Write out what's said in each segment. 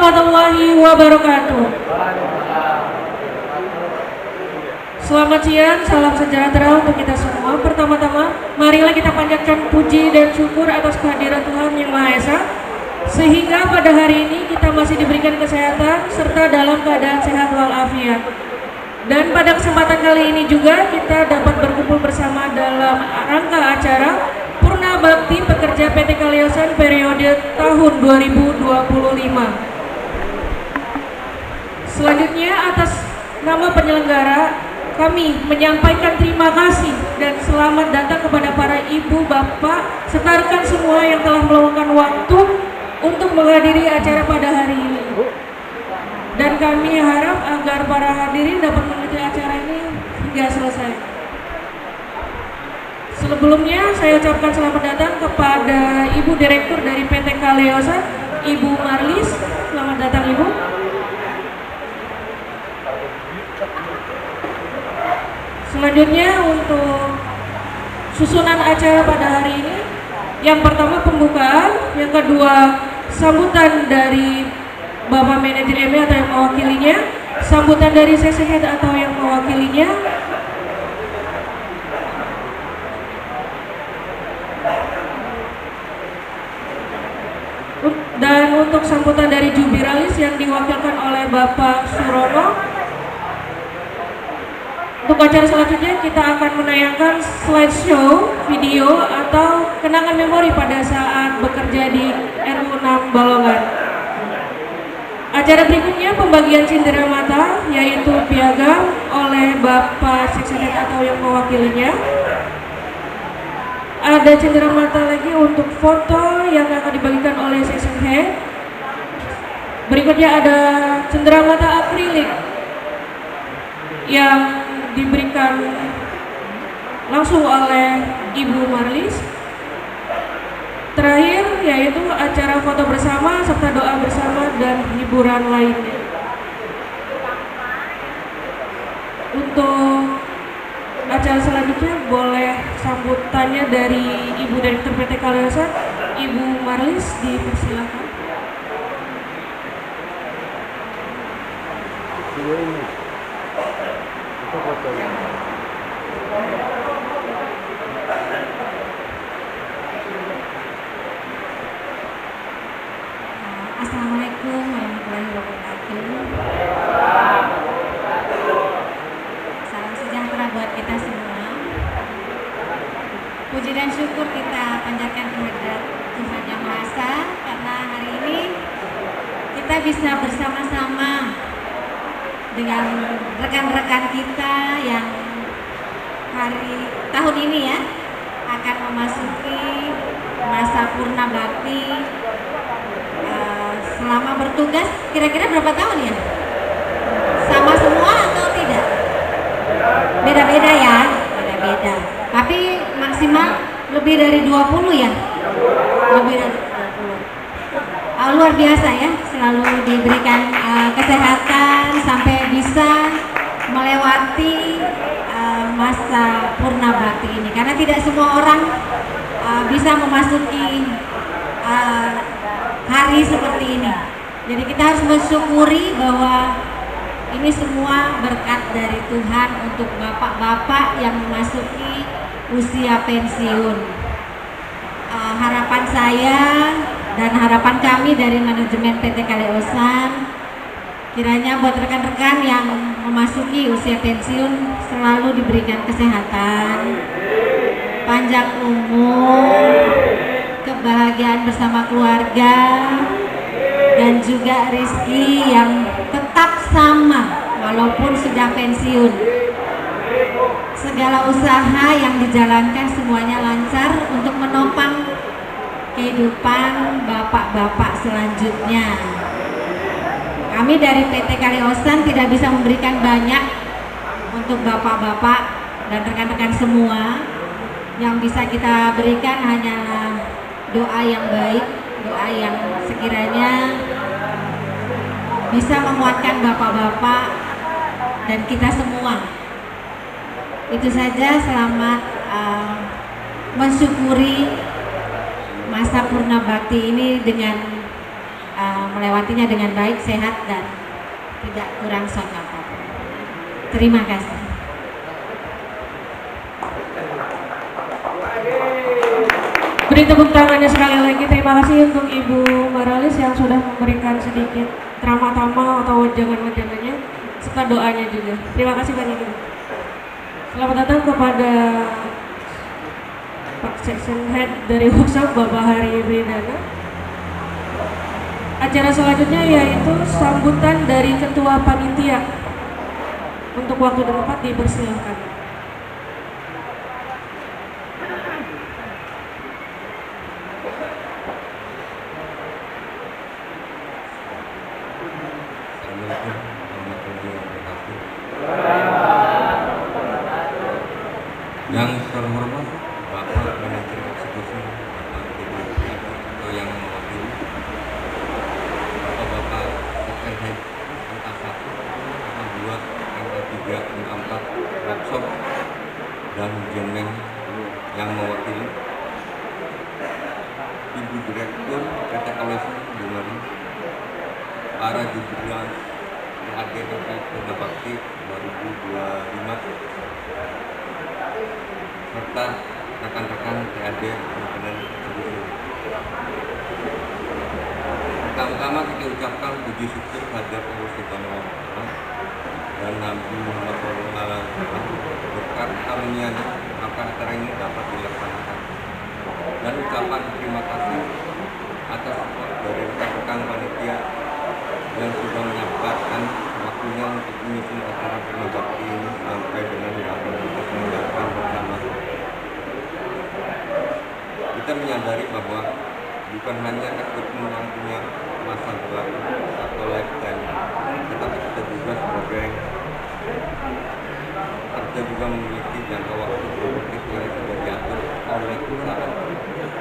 warahmatullahi wabarakatuh. Selamat siang, salam sejahtera untuk kita semua. Pertama-tama, marilah kita panjatkan puji dan syukur atas kehadiran Tuhan Yang Maha Esa, sehingga pada hari ini kita masih diberikan kesehatan serta dalam keadaan sehat walafiat. Dan pada kesempatan kali ini juga kita dapat berkumpul bersama dalam rangka acara Purna Bakti Pekerja PT Kaliosan periode tahun 2025. Selanjutnya, atas nama penyelenggara, kami menyampaikan terima kasih dan selamat datang kepada para ibu, bapak, serta rekan semua yang telah meluangkan waktu untuk menghadiri acara pada hari ini. Dan kami harap agar para hadirin dapat mengikuti acara ini hingga selesai. Sebelumnya saya ucapkan selamat datang kepada Ibu Direktur dari PT Kaliosan, Ibu Marlis. Selamat datang Ibu. Selanjutnya untuk susunan acara pada hari ini, yang pertama pembukaan, yang kedua sambutan dari Bapak Manajer ME atau yang mewakilinya, sambutan dari sesi head atau yang mewakilinya, dan untuk sambutan dari jubiralis yang diwakilkan oleh Bapak Surono. Untuk acara selanjutnya kita akan menayangkan slideshow video atau kenangan memori pada saat bekerja di RU 6 Balongan. Acara berikutnya pembagian cindera mata, yaitu piagam oleh Bapak Seksenet atau yang mewakilinya. Ada cindera mata lagi untuk foto yang akan dibagikan oleh Section Head. Berikutnya ada cindera mata akrilik yang diberikan langsung oleh Ibu Marlis. Terakhir yaitu acara foto bersama serta doa bersama dan hiburan lainnya. Untuk acara selanjutnya boleh sambutannya dari Ibu Direktur PT Kaliosan, Ibu Marlis, dipersilakan. Assalamualaikum warahmatullahi wabarakatuh. Salam sejahtera buat kita semua. Puji dan syukur kita panjatkan kehadirat Tuhan Yang Maha Esa, karena hari ini kita bisa bersama-sama dengan rekan-rekan kita yang tahun ini ya akan memasuki masa purna bakti. Selama bertugas kira-kira berapa tahun ya? Sama semua atau tidak? Beda-beda ya, beda-beda. Tapi maksimal lebih dari 20 ya? Lebih dari 20. Luar biasa ya, selalu diberikan kesehatan sampai bisa melewati masa purna bakti ini. Karena tidak semua orang bisa memasuki hari seperti ini. Jadi kita harus bersyukuri bahwa ini semua berkat dari Tuhan untuk bapak-bapak yang memasuki usia pensiun. Harapan saya dan harapan kami dari manajemen PT Kaliosan, kiranya buat rekan-rekan yang memasuki usia pensiun selalu diberikan kesehatan, panjang umur, kebahagiaan bersama keluarga, dan juga rezeki yang tetap sama walaupun sudah pensiun. Segala usaha yang dijalankan semuanya lancar untuk menopang kehidupan bapak-bapak selanjutnya. Kami dari PT Kaliosan tidak bisa memberikan banyak untuk bapak-bapak dan rekan-rekan semua. Yang bisa kita berikan hanyalah doa yang baik, doa yang sekiranya bisa menguatkan bapak-bapak dan kita semua. Itu saja, selamat mensyukuri masa purna bakti ini dengan melewatinya dengan baik, sehat dan tidak kurang suatu apapun. Terima kasih. Beri tepuk tangannya sekali lagi. Terima kasih untuk Ibu Maralis yang sudah memberikan sedikit tama atau wejangan-wejangannya serta doanya juga. Terima kasih banyak Ibu. Selamat datang kepada Pak Section Head dari workshop Bapak Hari Bridana. Acara selanjutnya yaitu sambutan dari Ketua Panitia. Untuk waktu dan tempat dipersilakan. Yang terhormat Bapak Manajer Eksekusi, Bapak Deputi atau yang mewakili, Bapak-bapak Sekjen angka 1, angka 2, angka 3, angka 4, workshop dan jeneng yang mewakili, Ibu Direktur PT Kolesi Bumari, para jubilan PAD terkait Bunda Bakti 2025, serta rekan-rekan TAD Independen Eksekutif. Pertama-tama kita ucapkan puji syukur kehadirat Allah Subhanahu wa Ta'ala dan Nabi Muhammad SAW. Berkat karunia-Nya maka acara ini dapat dilaksanakan. Dan ucapan terima kasih atas support dari rekan-rekan panitia yang sudah menyempatkan waktunya untuk menyusun acara Bunda Bakti ini sampai dengan dapat kita selenggarakan bersama. Kita menyadari bahwa bukan hanya eksekutif yang punya masa berlaku atau lifetime, tetapi kita juga sebagai kerja juga memiliki jangka waktu produktif yang sudah diatur oleh perusahaan.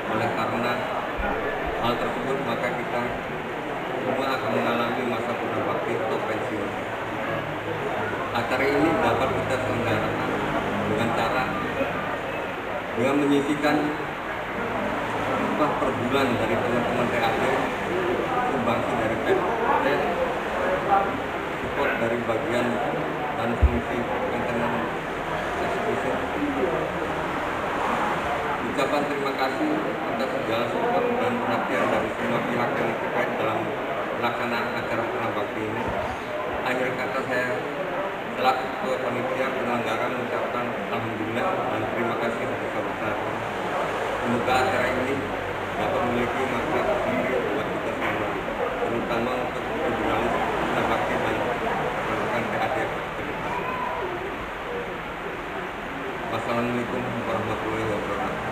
Oleh karena hal tersebut maka kita semua akan mengalami masa Bunda Bakti atau pensiun. Acara ini dapat kita selenggarakan dengan cara dengan menyisikan upah per bulan dari teman-teman TAD, sumbangsi dari PT, support dari bagian dan fungsi maintenance eksekusi. Ucapan terima kasih atas segala support dan perhatian dari semua pihak yang terkait dalam pelaksanaan acara Bunda Bakti ini. Akhir kata saya selaku ketua panitia penyelenggara mengucapkan alhamdulillah dan terima kasih sebesar-besar. Semoga acara ini dapat memiliki manfaat sendiri buat kita semua, terutama untuk jurnalis Bunda Bakti dan rekan TAD ke depan. Wassalamualaikum warahmatullahi wabarakatuh.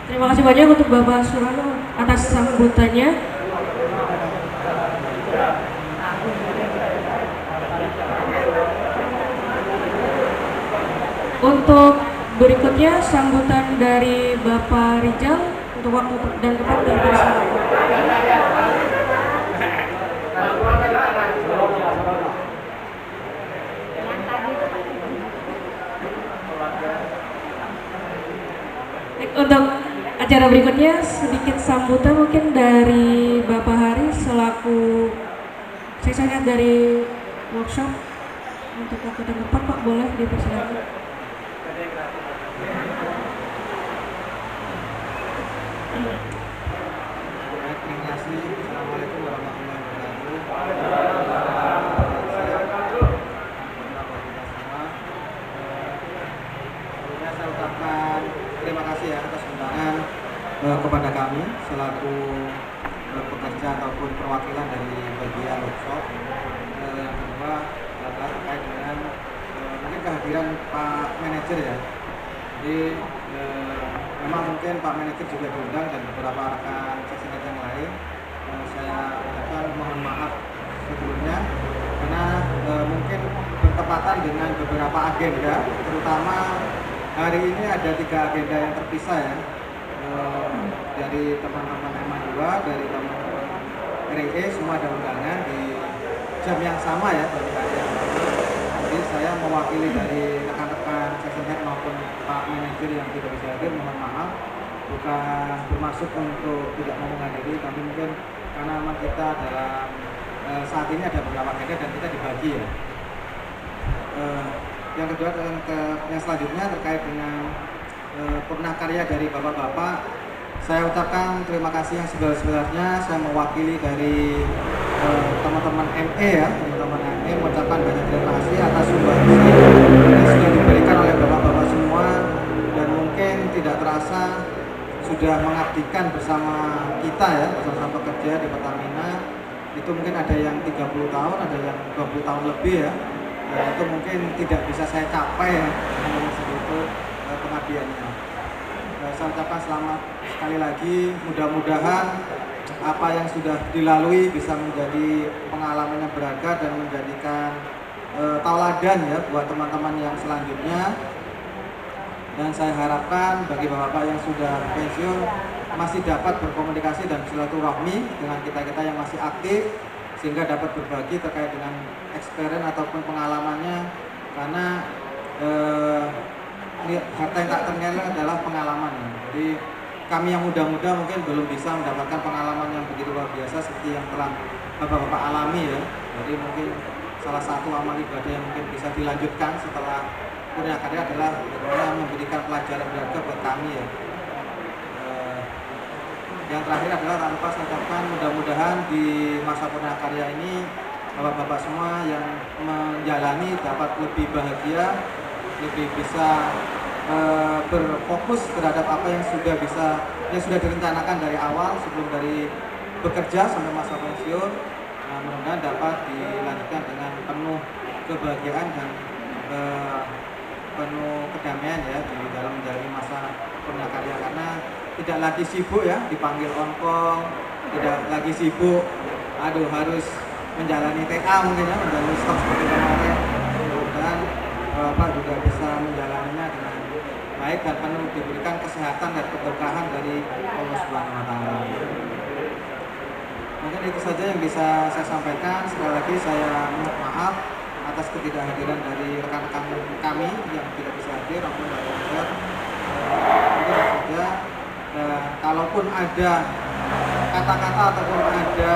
Terima kasih banyak untuk Bapak Surano atas sambutannya. Untuk berikutnya sambutan dari Bapak Rijal untuk waktu dan tempat dipersilakan. Untuk acara berikutnya sedikit sambutan mungkin dari Bapak Hari selaku seksyen dari workshop. Untuk waktu dan tempat Pak boleh dipersilakan. Terima kasih. Assalamualaikum warahmatullahi wabarakatuh. Saya ucapkan terima kasih ya atas undangan kepada kami selaku pekerja ataupun perwakilan dari bagian workshop. Yang kedua adalah terkait dengan mungkin kehadiran Pak Manajer ya. Jadi memang mungkin Pak Manajer juga diundang dan beberapa rekan seksi yang lain. Saya ucapkan mohon maaf sebelumnya karena mungkin bertepatan dengan beberapa agenda, terutama hari ini ada 3 agenda yang terpisah ya, dari teman-teman MA2, dari teman-teman RE, semua ada undangan di jam yang sama ya. Jadi saya mewakili dari rekan-rekan seksi head maupun Pak Manajer yang tidak bisa hadir, mohon maaf. Bukan bermaksud untuk tidak mau menghadiri, tapi mungkin karena memang kita dalam saat ini ada beberapa agenda dan kita dibagi ya. Yang kedua, yang selanjutnya terkait dengan pernah karya dari bapak-bapak, saya ucapkan terima kasih yang sebesar-besarnya. Saya mewakili dari teman-teman ME ya, teman-teman ME mengucapkan banyak terima kasih atas sumbangan yang sudah diberikan oleh bapak-bapak semua, dan mungkin tidak terasa sudah mengabdikan bersama kita ya, bersama pekerja di Pertamina. Itu mungkin ada yang 30 tahun, ada yang 20 tahun lebih ya. Dan itu mungkin tidak bisa saya capai ya, dengan segitu pengabdiannya. Saya ucapkan selamat sekali lagi, mudah-mudahan apa yang sudah dilalui bisa menjadi pengalaman yang berharga dan menjadikan tauladan ya buat teman-teman yang selanjutnya. Dan saya harapkan bagi bapak-bapak yang sudah pensiun masih dapat berkomunikasi dan silaturahmi dengan kita-kita yang masih aktif, sehingga dapat berbagi terkait dengan experience ataupun pengalamannya, karena harta yang tak ternilai adalah pengalaman ya. Jadi kami yang muda-muda mungkin belum bisa mendapatkan pengalaman yang begitu luar biasa seperti yang telah bapak-bapak alami ya. Jadi mungkin salah satu amal ibadah yang mungkin bisa dilanjutkan setelah Purnia Karya adalah bagaimana memberikan pelajaran berharga buat kami ya. Yang terakhir adalah tanpa saya ucapkan mudah-mudahan di masa Purnia Karya ini bapak-bapak semua yang menjalani dapat lebih bahagia, lebih bisa berfokus terhadap apa yang sudah direncanakan dari awal sebelum dari bekerja sampai masa pensiun. Nah, mudah-mudahan dapat dilanjutkan dengan penuh kebahagiaan dan penuh kedamaian ya di dalam menjalani masa Purnia Karya, karena tidak lagi sibuk ya dipanggil on-call, tidak lagi sibuk harus menjalani TA mungkin ya, menjalani stok seperti kemarin. Mudah-mudahan Bapak juga bisa menjalaninya dengan baik dan penuh diberikan kesehatan dan keberkahan dari Allah Subhanahu wa taala. Mungkin itu saja yang bisa saya sampaikan. Sekali lagi saya mohon maaf atas ketidakhadiran dari rekan-rekan kami yang tidak bisa hadir maupun dari mungkin saja. Kalaupun ada kata-kata ataupun ada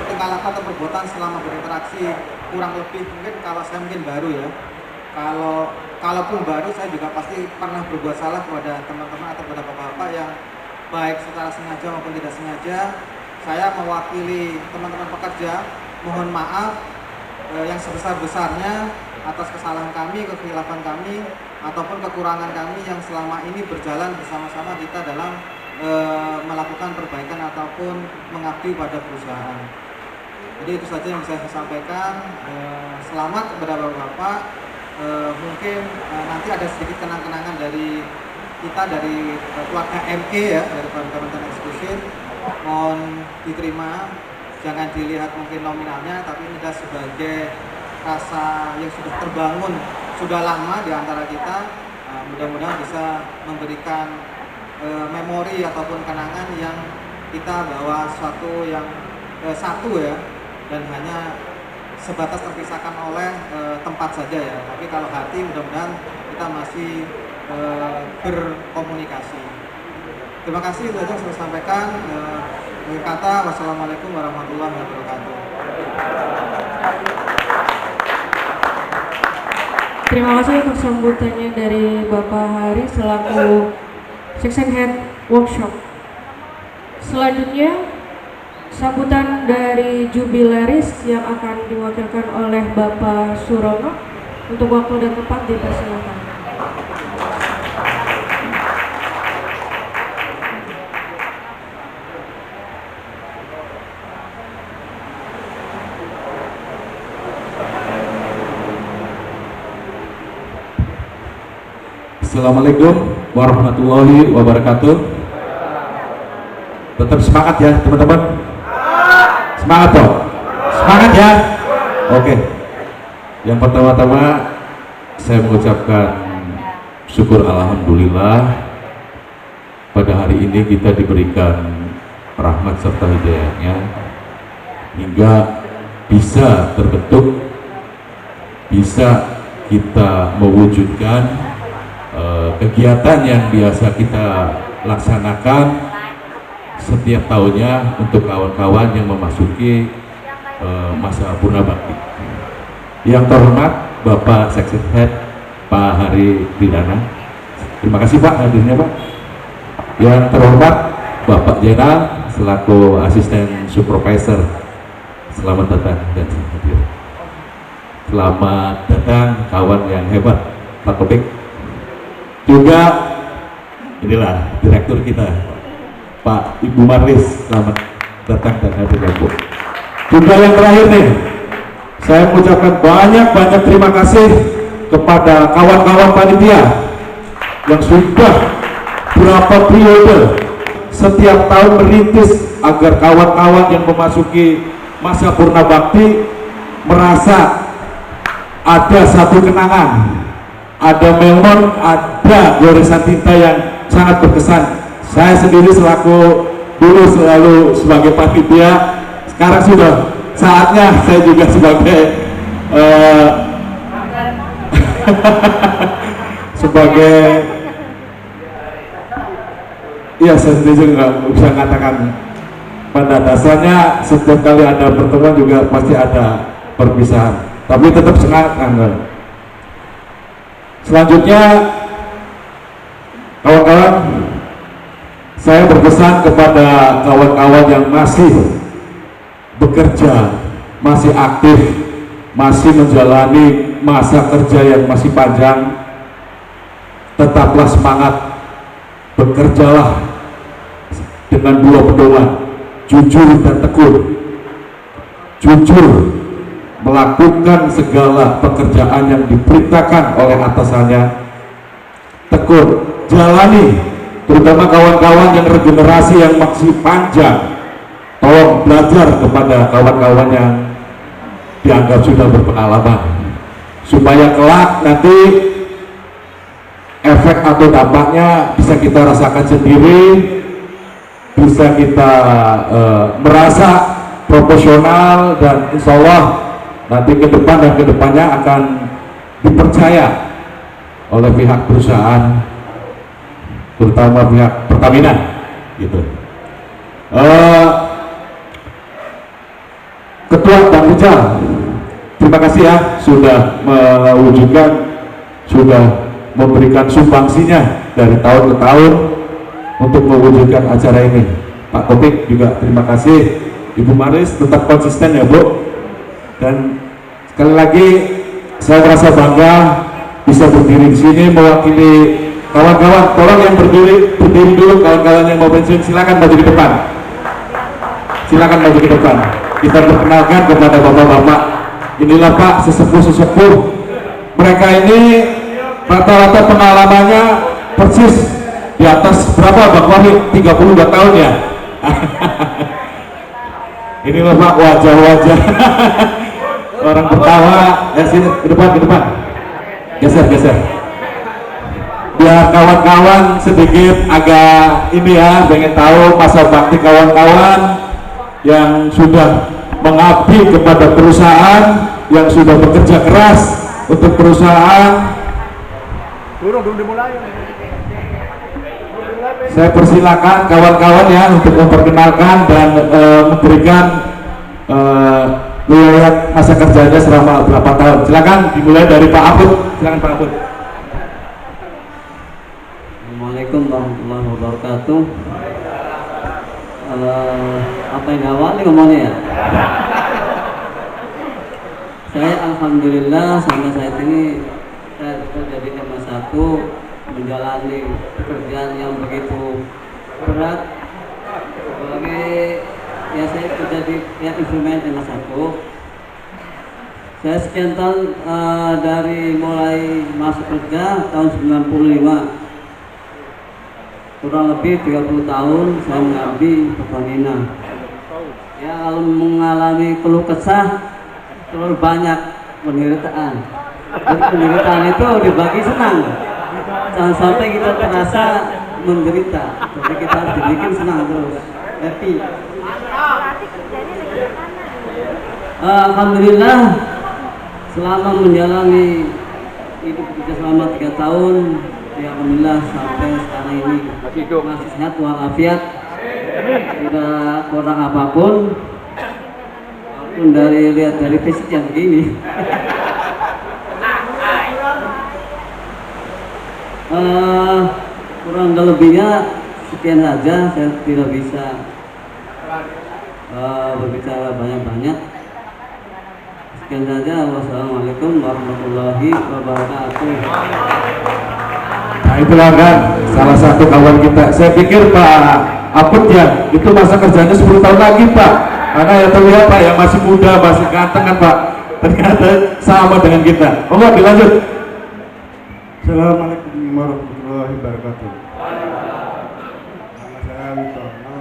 tingkah laku atau perbuatan selama berinteraksi kurang lebih, mungkin kalau saya mungkin baru ya, kalaupun baru saya juga pasti pernah berbuat salah kepada teman-teman atau kepada bapak-bapak yang baik secara sengaja maupun tidak sengaja. Saya mewakili teman-teman pekerja mohon maaf yang sebesar-besarnya atas kesalahan kami, kekhilafan kami, ataupun kekurangan kami yang selama ini berjalan bersama-sama kita dalam melakukan perbaikan ataupun mengabdi pada perusahaan. Jadi itu saja yang bisa saya sampaikan. Selamat kepada bapak-bapak. Mungkin nanti ada sedikit kenang-kenangan dari kita, dari keluarga ME ya, dari Kementerian Eksekutif. Mohon diterima, jangan dilihat mungkin nominalnya, tapi ini adalah sebagai rasa yang sudah terbangun sudah lama di antara kita. Mudah-mudahan bisa memberikan memori ataupun kenangan yang kita bawa suatu yang satu ya, dan hanya sebatas terpisahkan oleh tempat saja ya. Tapi kalau hati mudah-mudahan kita masih berkomunikasi. Terima kasih, itu saja yang saya sampaikan. Kata wassalamualaikum warahmatullahi wabarakatuh. Terima kasih untuk sambutannya dari Bapak Hari selaku Section Head Workshop. Selanjutnya sambutan dari jubilaris yang akan diwakilkan oleh Bapak Surono. Untuk waktu dan tempat dipersilakan. Assalamualaikum warahmatullahi wabarakatuh. Tetap semangat ya teman-teman. Semangat dong. Semangat ya. Oke. Yang pertama-tama saya mengucapkan syukur alhamdulillah pada hari ini kita diberikan rahmat serta hidayahnya hingga bisa terbentuk, bisa kita mewujudkan kegiatan yang biasa kita laksanakan setiap tahunnya untuk kawan-kawan yang memasuki masa purna bakti. Yang terhormat Bapak Sekretariat Pak Hari Pidana, terima kasih Pak hadirnya Pak. Yang terhormat Bapak Jenderal selaku Asisten Supervisor, selamat datang dan hadir. Selamat datang kawan yang hebat Pak Kopik. Juga inilah direktur kita Pak Ibu Marlis, selamat datang dan hadir ya Bu. Juga yang terakhir nih, saya mengucapkan banyak terima kasih kepada kawan-kawan panitia yang sudah berapa periode setiap tahun merintis agar kawan-kawan yang memasuki masa purna bakti merasa ada satu kenangan, ada memon, ada goresan tinta yang sangat berkesan. Saya sendiri selaku dulu selalu sebagai panitia, sekarang sudah saatnya saya juga sebagai sebagai ya saya sendiri nggak bisa katakan. Pada dasarnya setiap kali ada pertemuan juga pasti ada perpisahan, tapi tetap semangat kan. Selanjutnya kawan-kawan, saya berpesan kepada kawan-kawan yang masih bekerja, masih aktif, masih menjalani masa kerja yang masih panjang, tetaplah semangat, bekerjalah dengan dua pedoman, jujur dan tekun. Jujur melakukan segala pekerjaan yang diperintahkan oleh atasannya, tekun jalani, terutama kawan-kawan yang regenerasi yang masih panjang. Tolong belajar kepada kawan-kawan yang dianggap sudah berpengalaman, supaya kelak nanti efek atau dampaknya bisa kita rasakan sendiri, bisa kita merasa profesional, dan insya Allah nanti ke depan dan ke depannya akan dipercaya oleh pihak perusahaan, terutama pihak Pertamina gitu. Ketua Bank Rijal, terima kasih ya sudah mewujudkan, sudah memberikan sumbangsinya dari tahun ke tahun untuk mewujudkan acara ini. Pak Topik juga terima kasih. Ibu Maris tetap konsisten ya Bu. Dan sekali lagi saya merasa bangga bisa berdiri di sini mewakili kawan-kawan. Tolong yang berdiri dulu, kawan-kawan yang mau pensiun silakan maju ke depan. Silakan maju ke depan. Kita perkenalkan kepada bapak-bapak. Inilah Pak sesepuh-sesepuh. Mereka ini rata-rata pengalamannya persis di atas berapa Bang Wahid? 32 tahun ya. Inilah Pak wajah-wajah orang pertama. Ya sini ke depan. Geser. Biar kawan-kawan sedikit agak ini ya, pengen tahu masa bakti kawan-kawan yang sudah mengabdi kepada perusahaan, yang sudah bekerja keras untuk perusahaan. Belum dimulai. Saya persilakan kawan-kawan ya untuk memperkenalkan dan memberikan riwayat masa kerjanya selama berapa tahun. Silakan dimulai dari Pak Abud. Silakan Pak Abud. Assalamualaikum warahmatullahi wabarakatuh. Apa yang awalnya ngomongnya ya? Saya alhamdulillah sampai saat ini saya jadi MA1, menjalani pekerjaan yang begitu berat sebagai ya saya kerja di instrumen MA1. Saya sekian tahun dari mulai masuk kerja tahun 95, kurang lebih 30 tahun saya mengabdi Pertamina. Ya kalau mengalami keluh kesah terlalu banyak penderitaan. Jadi penderitaan itu dibagi senang. Jangan sampai kita terasa menderita, tapi kita harus dibikin senang terus, happy. Alhamdulillah selama menjalani hidup kita selama 3 tahun Ya alhamdulillah sampai sekarang ini masih sehat walafiat, tidak kurang apapun. Walaupun lihat dari fisik yang begini. Kurang lebihnya sekian saja, saya tidak bisa berbicara banyak-banyak. Sekian saja. Wassalamualaikum warahmatullahi wabarakatuh. Nah itulah kan salah satu kawan kita. Saya pikir Pak Aput ya itu masa kerjanya 10 tahun lagi Pak, karena ya terlihat Pak yang masih muda, masih ganteng kan Pak, ternyata sama dengan kita. Oh dilanjut. Assalamualaikum warahmatullahi wabarakatuh. Nama saya Witorno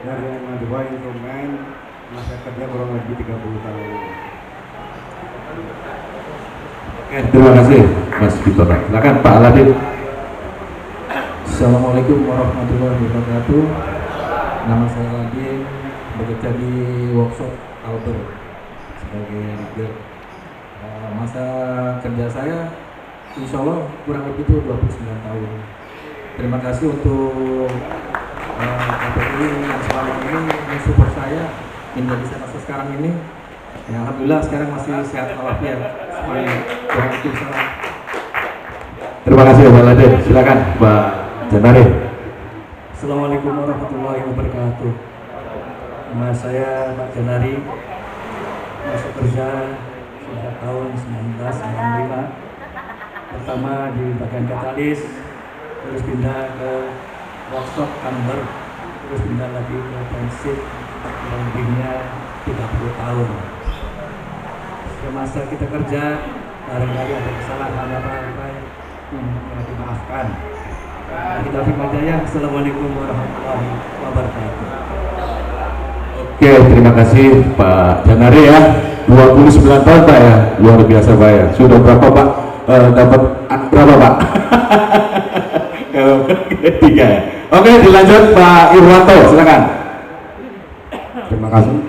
dari Madua Instrumen. Masa kerja kurang lebih 30 tahun. Oke, terima kasih Mas Witorno. Silakan Pak Aladin. Assalamualaikum warahmatullahi wabarakatuh. Nama saya Aladin, bekerja di workshop Albert sebagai leader. Masa kerja saya insya Allah kurang lebih itu 29 tahun. Terima kasih untuk KPI yang selama ini mensupport saya hingga bisa masa sekarang ini. Ya, alhamdulillah sekarang masih sehat walafiat. Waalaikumsalam. Terima kasih Pak Aladin. Silakan Pak Janari. Assalamualaikum warahmatullahi wabarakatuh. Nama saya Pak Janari, masuk kerja sejak tahun 1995. Pertama di bagian katalis, terus pindah ke workshop Camber, terus pindah lagi ke pensit, yang lebihnya 30 tahun. Semasa kita kerja, barangkali ada kesalahan apa-apa yang dimaafkan. Kita Jaya. Assalamualaikum warahmatullahi wabarakatuh. Oke, terima kasih Pak Janari ya. 29 tahun Pak ya, luar biasa Pak ya. Sudah berapa Pak? Dapat berapa Pak? Kalau tiga ya. Oke, dilanjut Pak Irwanto, silakan. Terima kasih.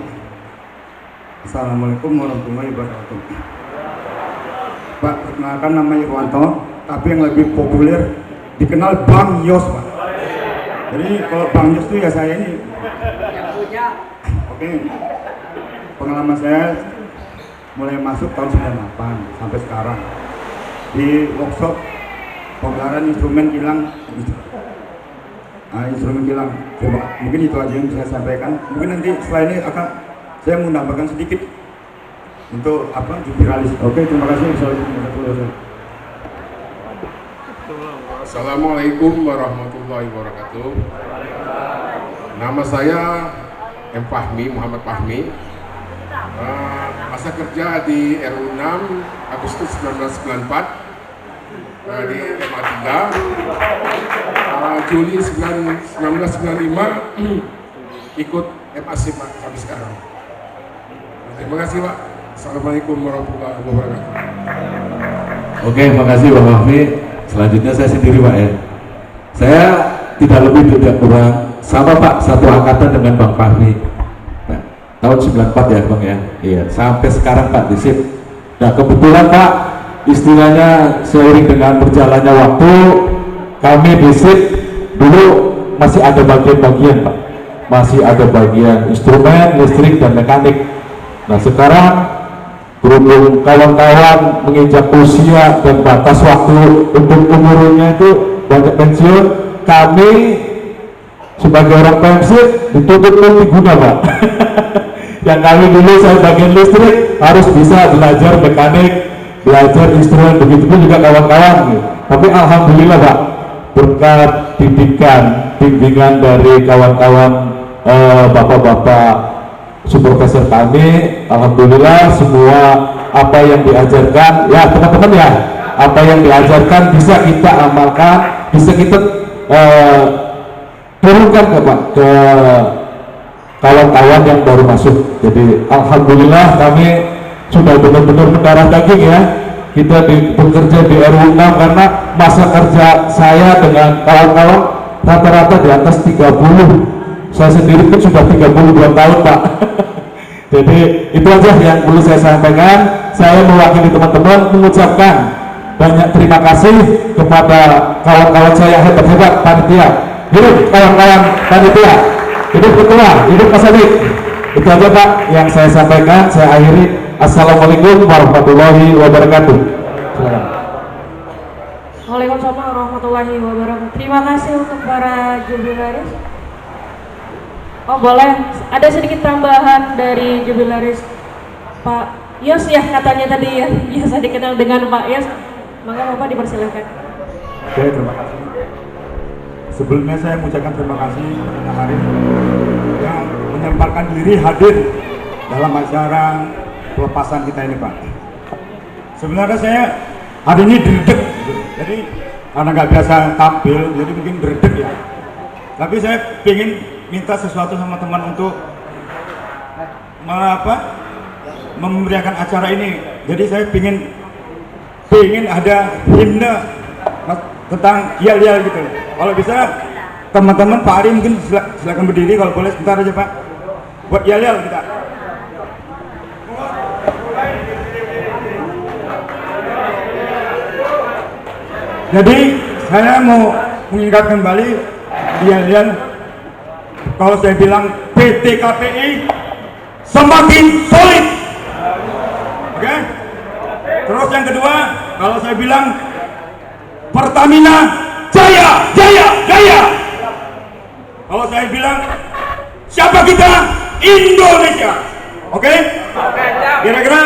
Assalamualaikum warahmatullahi wabarakatuh. Pak, perkenalkan nama Irwanto, tapi yang lebih populer dikenal Bang Yos Pak. Jadi kalau Bang Yos itu ya saya ini. Oke. Pengalaman saya mulai masuk tahun 98 sampai sekarang di workshop pembelajaran instrumen kilang. Instrumen kilang. Mungkin itu aja yang bisa saya sampaikan. Mungkin nanti setelah ini akan saya menambahkan sedikit untuk apa juviralis. Oke, terima kasih. Assalamualaikum warahmatullahi wabarakatuh. Nama saya M. Fahmi, Muhammad Fahmi. Masa kerja di RU 6 Agustus 1994 di MA 3. Juli 1995 ikut MA Pak sampai sekarang. Terima kasih Pak. Assalamualaikum warahmatullahi wabarakatuh. Oke, makasih Bang Fahmi. Selanjutnya saya sendiri Pak ya. Saya tidak lebih tidak kurang sama Pak, satu angkatan dengan Bang Fahmi. Nah, tahun 94 ya Bang ya. Iya, sampai sekarang Pak di SIP. Nah, kebetulan Pak, istilahnya seiring dengan berjalannya waktu, kami di SIP dulu masih ada bagian-bagian Pak. Masih ada bagian instrumen, listrik dan mekanik. Nah, sekarang berhubung kawan-kawan menginjak usia dan batas waktu untuk umurnya itu banyak pensiun, kami sebagai orang pensiun dituntut multiguna Pak. Yang kami dulu saya bagian listrik harus bisa belajar mekanik, belajar instrumen, begitu pun juga kawan-kawan. Tapi alhamdulillah Pak, berkat didikan, bimbingan dari kawan-kawan bapak-bapak supervisor kami, alhamdulillah semua apa yang diajarkan ya teman-teman ya, apa yang diajarkan bisa kita amalkan, bisa kita turunkan ke kawan-kawan yang baru masuk. Jadi alhamdulillah kami sudah benar-benar mendarah daging ya. Kita bekerja di RU 6 karena masa kerja saya dengan kawan-kawan rata-rata di atas 30. Saya sendiri pun sudah 32 tahun Pak. Jadi itu aja yang perlu saya sampaikan. Saya mewakili teman-teman mengucapkan banyak terima kasih kepada kawan-kawan saya hebat-hebat panitia. Hidup kawan-kawan panitia, hidup ketua, hidup Mas Adik. Itu aja Pak yang saya sampaikan. Saya akhiri. Assalamualaikum warahmatullahi wabarakatuh. Waalaikumsalam warahmatullahi wabarakatuh. Terima kasih untuk para jubilaris. Oh boleh, ada sedikit tambahan dari jubilaris Pak Yos ya katanya tadi ya, biasa dikenal dengan Pak Yos. Maka Bapak dipersilakan. Oke, terima kasih. Sebelumnya saya mengucapkan terima kasih kepada hari yang menyempatkan diri hadir dalam acara pelepasan kita ini Pak. Sebenarnya saya hari ini dredeg, jadi karena nggak biasa tampil, jadi mungkin dredeg ya. Tapi saya ingin minta sesuatu sama teman untuk memeriahkan acara ini. Jadi saya ingin ada himne tentang yel-yel gitu. Kalau bisa teman-teman Pak Ari mungkin silakan berdiri kalau boleh sebentar aja Pak. Buat yel-yel kita. Jadi saya mau mengingat kembali yel-yel. Kalau saya bilang PT KPI semakin solid. Oke? Terus yang kedua, kalau saya bilang Pertamina jaya, jaya, jaya. Kalau saya bilang siapa kita? Indonesia. Oke? Kira-kira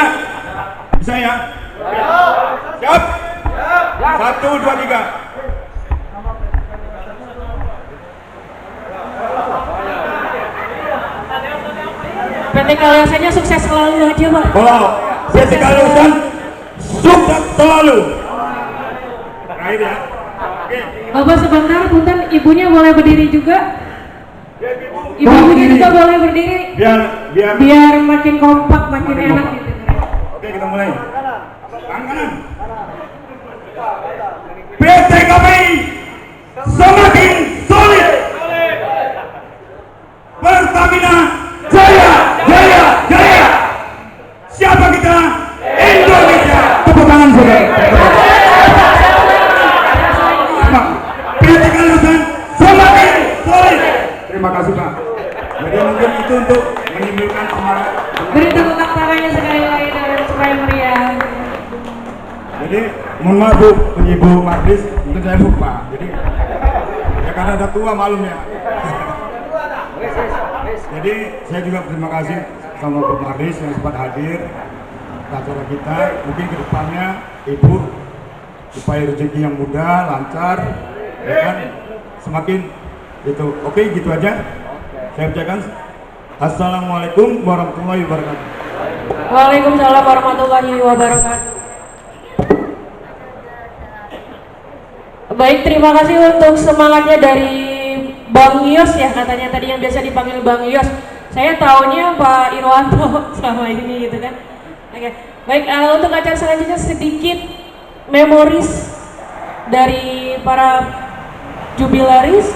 bisa ya? Siap? 1, 2, 3. PT Kaliasanya sukses selalu aja Pak. Oh, PT Kaliasan sukses selalu. Terakhir ya. Oke. Bapak sebentar, punten, ibunya boleh berdiri juga. Ibunya juga boleh berdiri. Biar makin kompak, makin enak gitu. Oke, kita mulai. Tangan kanan. PT KPI semakin solid. Pertamina jaya, jaya, jaya. Siapa kita? Indonesia. Tepuk tangan saudara. PT Kaliasan semakin solid. Terima kasih Pak. Jadi mungkin itu untuk menimbulkan semangat. Beri tepuk tangannya sekali lagi dan supaya meriah. Jadi mohon maaf Bu, Ibu Mardis, mungkin saya lupa. Jadi ya karena ada tua malum ya. Jadi saya juga berterima kasih sama Bu Mardis yang sempat hadir ke acara kita. Mungkin kedepannya Ibu supaya rezeki yang mudah, lancar, ya kan, semakin itu. Oke, gitu aja. Saya ucapkan Assalamualaikum warahmatullahi wabarakatuh. Waalaikumsalam warahmatullahi wabarakatuh. Baik, terima kasih untuk semangatnya dari Bang Yos ya, katanya tadi yang biasa dipanggil Bang Yos. Saya taunya Pak Irwanto selama ini gitu kan. Oke, baik, untuk acara selanjutnya sedikit memoris dari para jubilaris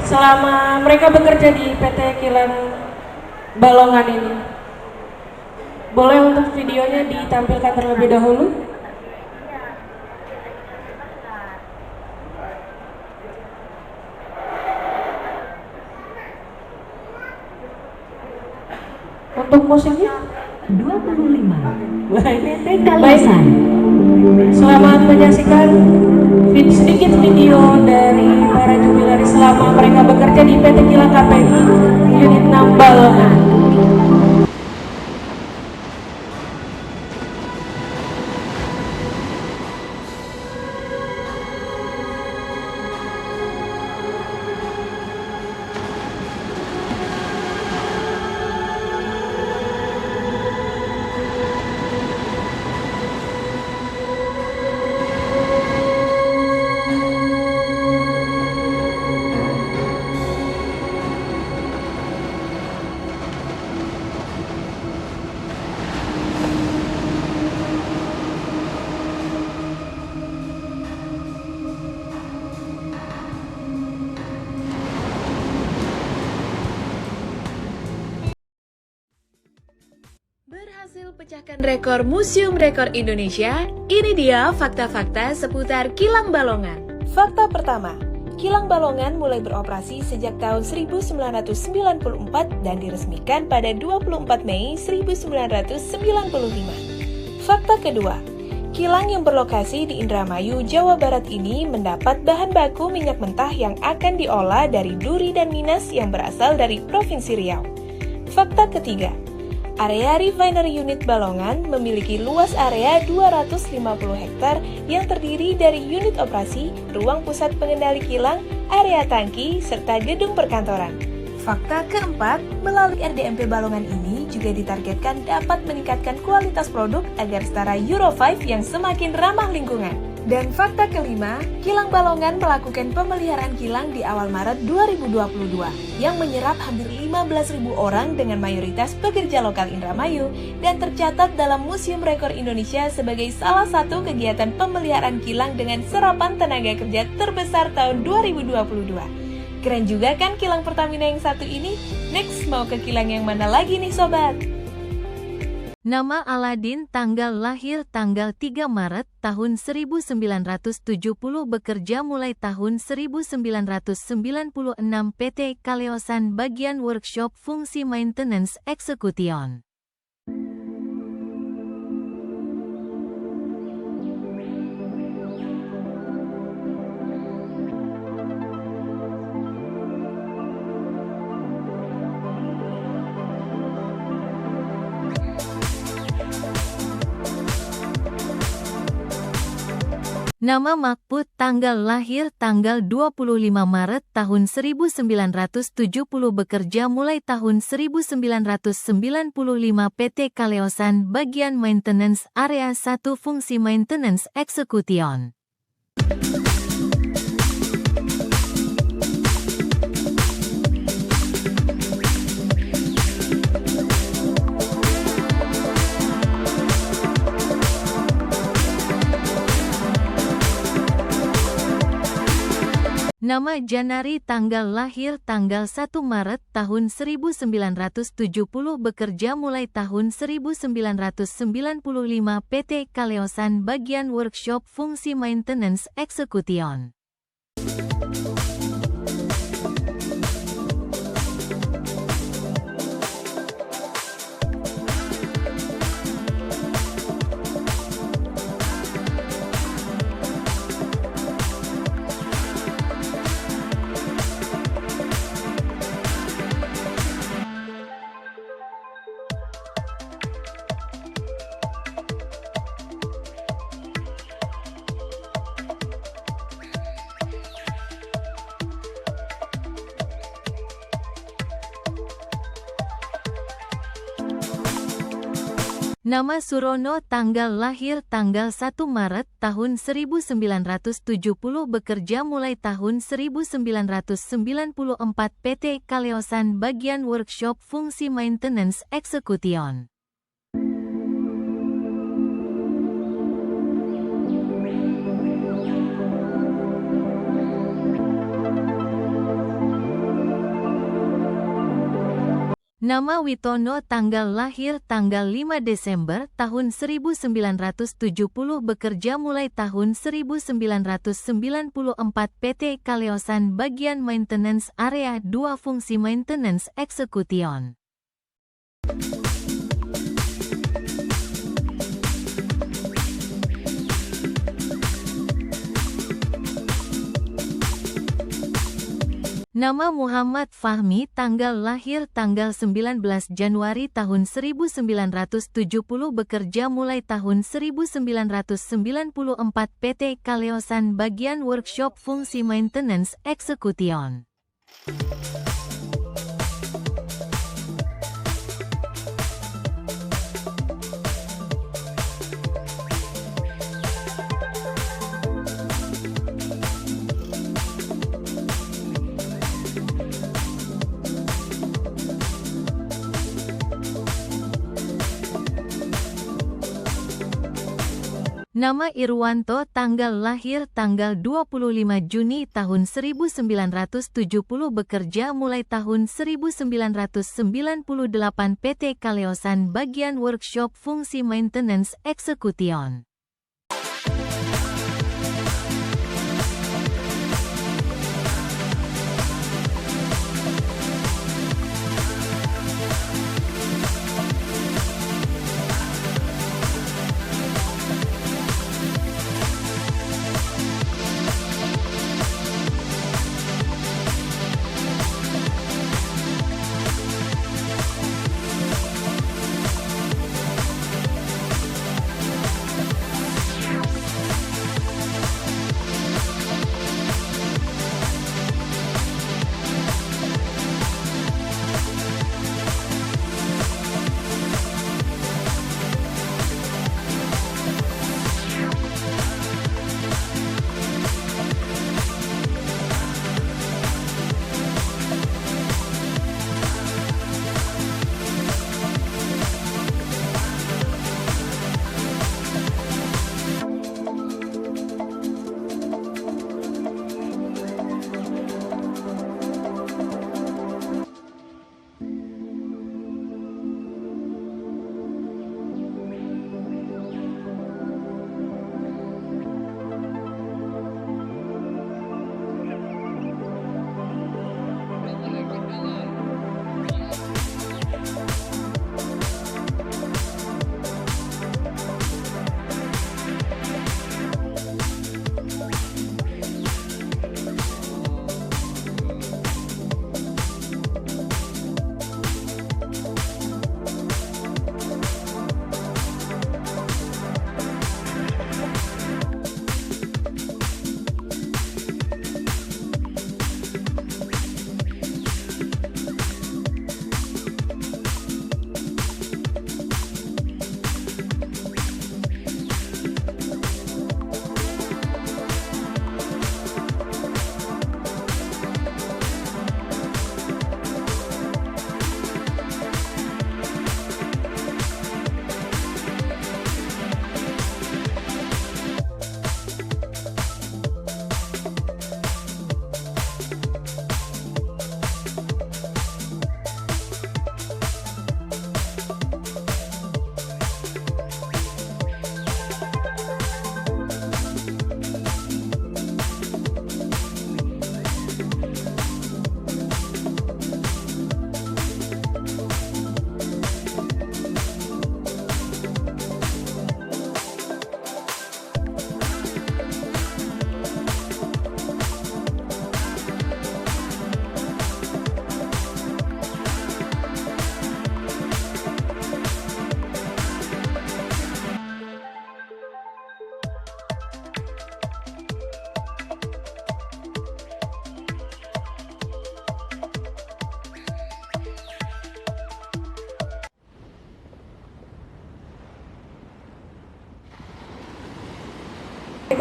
selama mereka bekerja di PT Kilang Balongan ini. Boleh untuk videonya ditampilkan terlebih dahulu? Untuk musiknya 25 PT Kaliasan. Selamat menyaksikan sedikit video dari para jubilaris selama mereka bekerja di PT Kilang KPI Unit 6 Balongan. Memecahkan rekor Museum Rekor Indonesia, ini dia fakta-fakta seputar Kilang Balongan. Fakta pertama, Kilang Balongan mulai beroperasi sejak tahun 1994 dan diresmikan pada 24 Mei 1995. Fakta kedua, kilang yang berlokasi di Indramayu, Jawa Barat ini mendapat bahan baku minyak mentah yang akan diolah dari duri dan minas yang berasal dari Provinsi Riau. Fakta ketiga, area Refinery Unit Balongan memiliki luas area 250 hektar yang terdiri dari unit operasi, ruang pusat pengendali kilang, area tangki, serta gedung perkantoran. Fakta keempat, melalui RDMP Balongan ini juga ditargetkan dapat meningkatkan kualitas produk agar setara Euro 5 yang semakin ramah lingkungan. Dan fakta kelima, Kilang Balongan melakukan pemeliharaan kilang di awal Maret 2022 yang menyerap hampir 15.000 orang dengan mayoritas pekerja lokal Indramayu dan tercatat dalam Museum Rekor Indonesia sebagai salah satu kegiatan pemeliharaan kilang dengan serapan tenaga kerja terbesar tahun 2022. Keren juga kan kilang Pertamina yang satu ini? Next, mau ke kilang yang mana lagi nih sobat? Nama Aladin, tanggal lahir tanggal 3 Maret tahun 1970, bekerja mulai tahun 1996, PT Kaleosan, bagian workshop, fungsi maintenance execution. Nama Makput, tanggal lahir tanggal 25 Maret tahun 1970, bekerja mulai tahun 1995, PT Kaleosan, bagian maintenance area 1, fungsi maintenance execution. Nama Janari, tanggal lahir tanggal 1 Maret tahun 1970, bekerja mulai tahun 1995, PT Kaleosan, bagian workshop, fungsi maintenance execution. Nama Surono, tanggal lahir tanggal 1 Maret tahun 1970, bekerja mulai tahun 1994, PT Kaleosan, bagian workshop, fungsi maintenance execution. Nama Witono, tanggal lahir tanggal 5 Desember tahun 1970, bekerja mulai tahun 1994, PT Kaleosan, bagian maintenance area 2, fungsi maintenance execution. Nama Muhammad Fahmi, tanggal lahir tanggal 19 Januari tahun 1970, bekerja mulai tahun 1994, PT Kaleosan, bagian workshop, fungsi maintenance execution. Nama Irwanto, tanggal lahir tanggal 25 Juni tahun 1970, bekerja mulai tahun 1998 PT Kaleosan bagian workshop fungsi maintenance execution.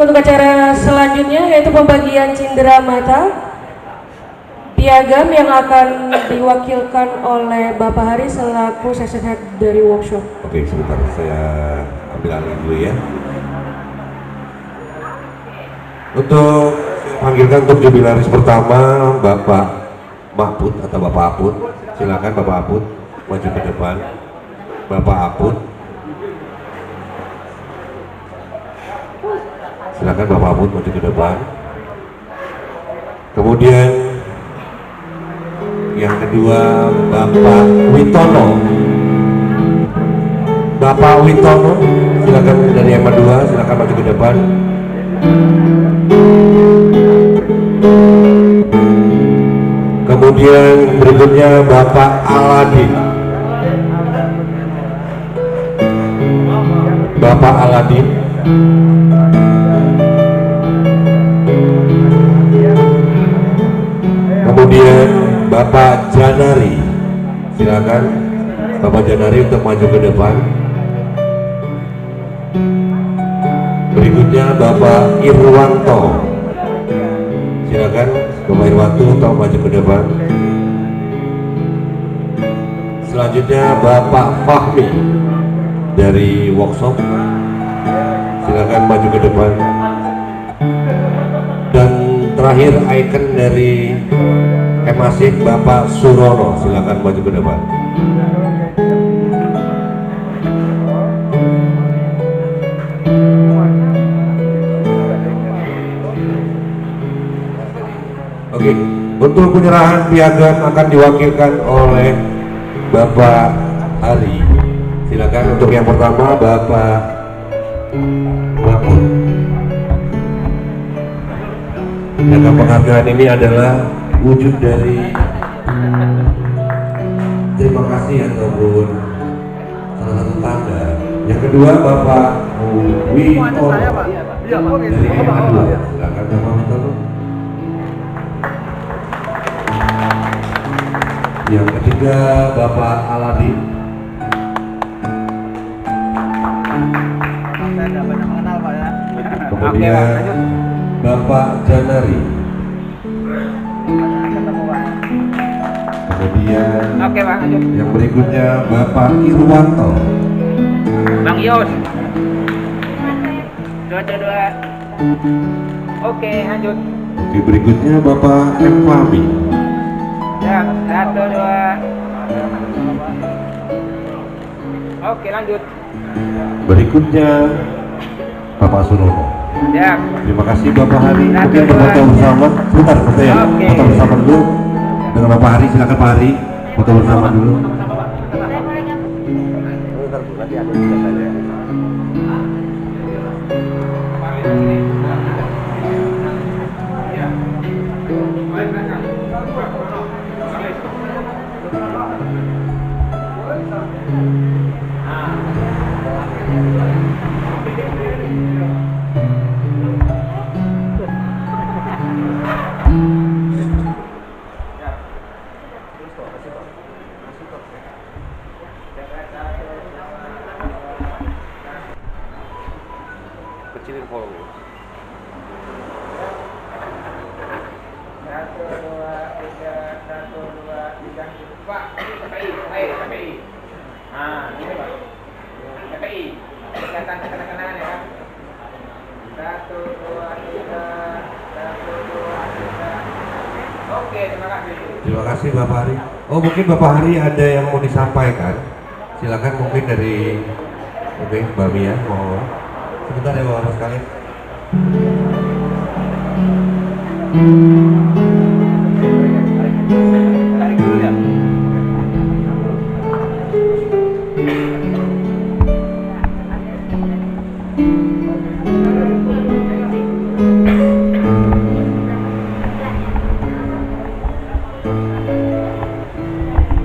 Untuk acara selanjutnya yaitu pembagian cindera mata piagam yang akan diwakilkan oleh Bapak Hari selaku session head dari workshop. Oke, sebentar saya ambil alih dulu ya. Untuk panggilkan untuk jubilaris pertama Bapak Mahpud atau Bapak Apud. Silakan Bapak Apud maju ke depan. Bapak Apud. Silakan Bapak Apud maju ke depan. Kemudian yang kedua Bapak Witono. Bapak Witono, silakan dari MA2, silakan maju ke depan. Kemudian berikutnya Bapak Aladin. Bapak Aladin. Kemudian Bapak Janari, silakan Bapak Janari untuk maju ke depan. Berikutnya Bapak Irwanto, silakan Bapak Irwanto untuk maju ke depan. Selanjutnya Bapak Fahmi dari workshop, silakan maju ke depan. Dan terakhir ikon dari Emasik Bapak Surono, silakan maju ke depan. Oke, untuk penyerahan piagam akan diwakilkan oleh Bapak Hari. Silakan untuk yang pertama Bapak Mahmud. Piagam penghargaan ini adalah wujud dari terima kasih ataupun salah satu tanda. Yang kedua Bapak Wito dari MA2. Silakan Bapak Wito. Yang ketiga Bapak Aladin. Kemudian Bapak Janari. Kemudian yang berikutnya Bapak Irwanto. Bang Yos. Dua. Oke, lanjut. Oke, berikutnya Bapak M. Fahmi. Ya, 1, 2. Oke, lanjut. Berikutnya Bapak Surono. Ya. Terima kasih Bapak Hari. Mungkin berfoto bersama. Sebentar, foto ya. Foto bersama dulu dengan Bapak Hari. Silakan Pak Hari. Foto bersama dulu. Kecilin volume. 1, 2, 3. 1, 2, 3. Pak, KPI. Nah, ini Pak. KPI. Kelihatan keterangan ya. 1, 2, 3. 1, 2, 3. Oke, terima kasih. Terima kasih Bapak Hari. Oh, mungkin Bapak Hari ada yang mau disampaikan. Silakan mungkin dari Mbak Mia mau. Sebentar ya Bapak sekalian. Tarik dulu ya.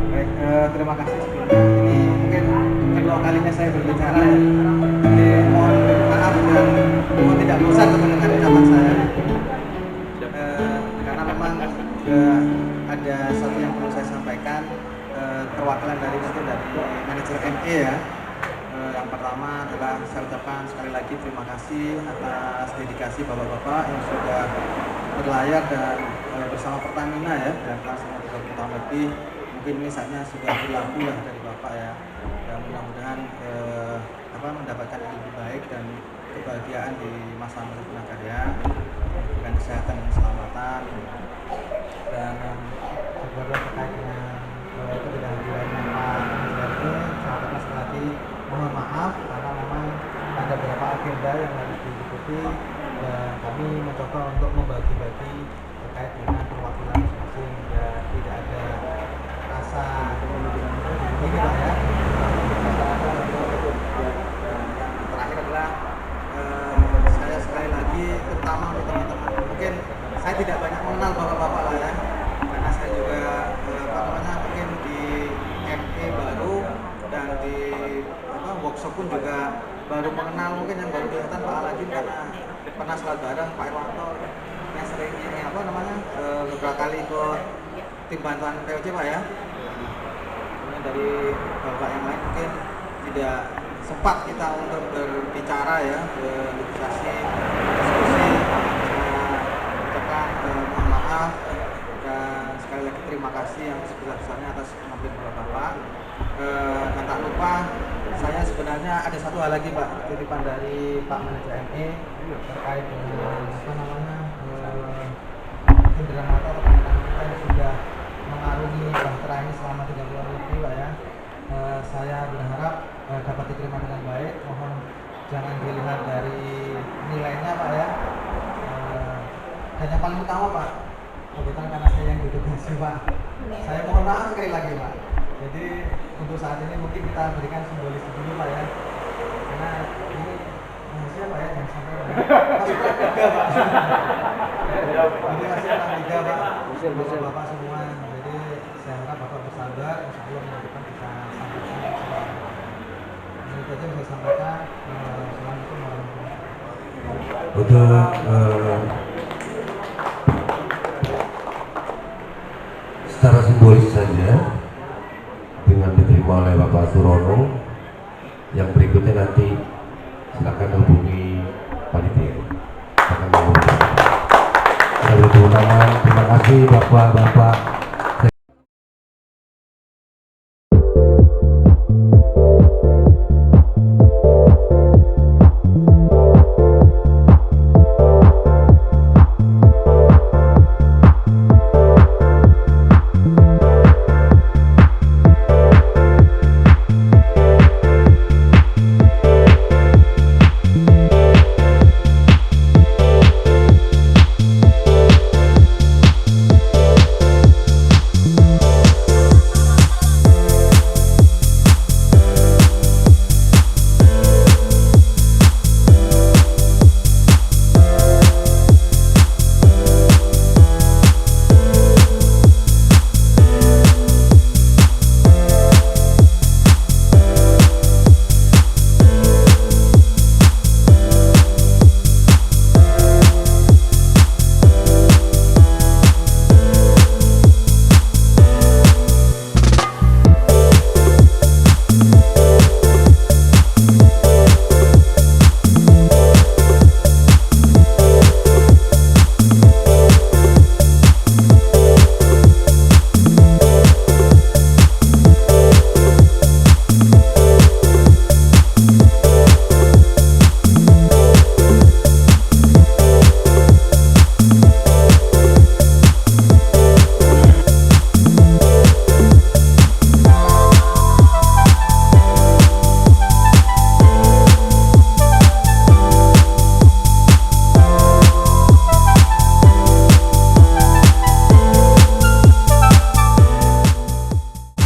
Baik, terima kasih sebelumnya. Ini mungkin kedua kalinya saya berbicara ya. Jadi mohon maaf dan mohon tidak bosan untuk mendengar ucapan saya. Karena memang juga ada satu yang perlu saya sampaikan, perwakilan dari mungkin dari manajer ME ya. Yang pertama adalah saya ucapkan sekali lagi terima kasih atas dedikasi bapak-bapak yang sudah berlayar dan bersama Pertamina ya dalam selama 30 tahun lebih. Mungkin ini saatnya sudah berlaku lah dari bapak ya. Dan mudah-mudahan mendapatkan yang lebih baik dan kebahagiaan di masa berkarya dengan kesehatan dan keselamatan. Dan juga terkait dengan ketidakhadirannya Pak Menteri, sahabatnya sekali lagi mohon maaf karena memang ada beberapa agenda yang harus diikuti dan kami mencoba untuk membagi-bagi terkait dengan perwakilan masing-masing dan tidak ada rasa ini Pak ya. Terakhir adalah saya sekali lagi terutama untuk teman-teman mungkin saya tidak banyak mengenal bapak-bapak lah ya karena saya juga mungkin di ME baru dan di workshop pun juga baru mengenal mungkin yang baru kelihatan Pak Aladin karena pernah sholat bareng Pak Irwanto yang sering ini beberapa kali ikut tim bantuan POC Pak ya. Kemudian dari bapak yang lain mungkin tidak sempat kita untuk berbicara ya, berdiskusi. Saya ucapkan mohon maaf dan sekali sekali lagi terima kasih yang sebesar-besarnya atas pengabdian Bapak. Dan tak lupa saya sebenarnya ada satu hal lagi Pak, titipan dari Pak Manajer ME terkait dengan apa namanya cindera mata atau penanganan kita yang sudah mengarungi bahtera ini selama 3 bulan lebih Pak ya. Saya berharap dapat diterima dengan baik. Mohon jangan dilihat dari nilainya Pak ya. Dan yang paling utama Pak, kebetulan karena saya yang duduk di sini Pak, saya mohon maaf sekali lagi Pak. Jadi untuk saat ini mungkin kita berikan simbolis dulu Pak ya, karena ini rahasia Pak ya, jangan sampai masuk ke 3 Pak. Jadi masih ada 3 Pak, Bapak semua. Jadi saya harap Bapak bersabar, insya Allah minggu depan kita sampaikan. Ini saja yang saya sampaikan. Assalamualaikum warahmatullahi wabarakatuh. Untuk secara simbolis saja dengan diterima oleh Bapak Surono, yang berikutnya nanti silakan hubungi panitia. Silakan hubungi. Terima kasih Bapak-bapak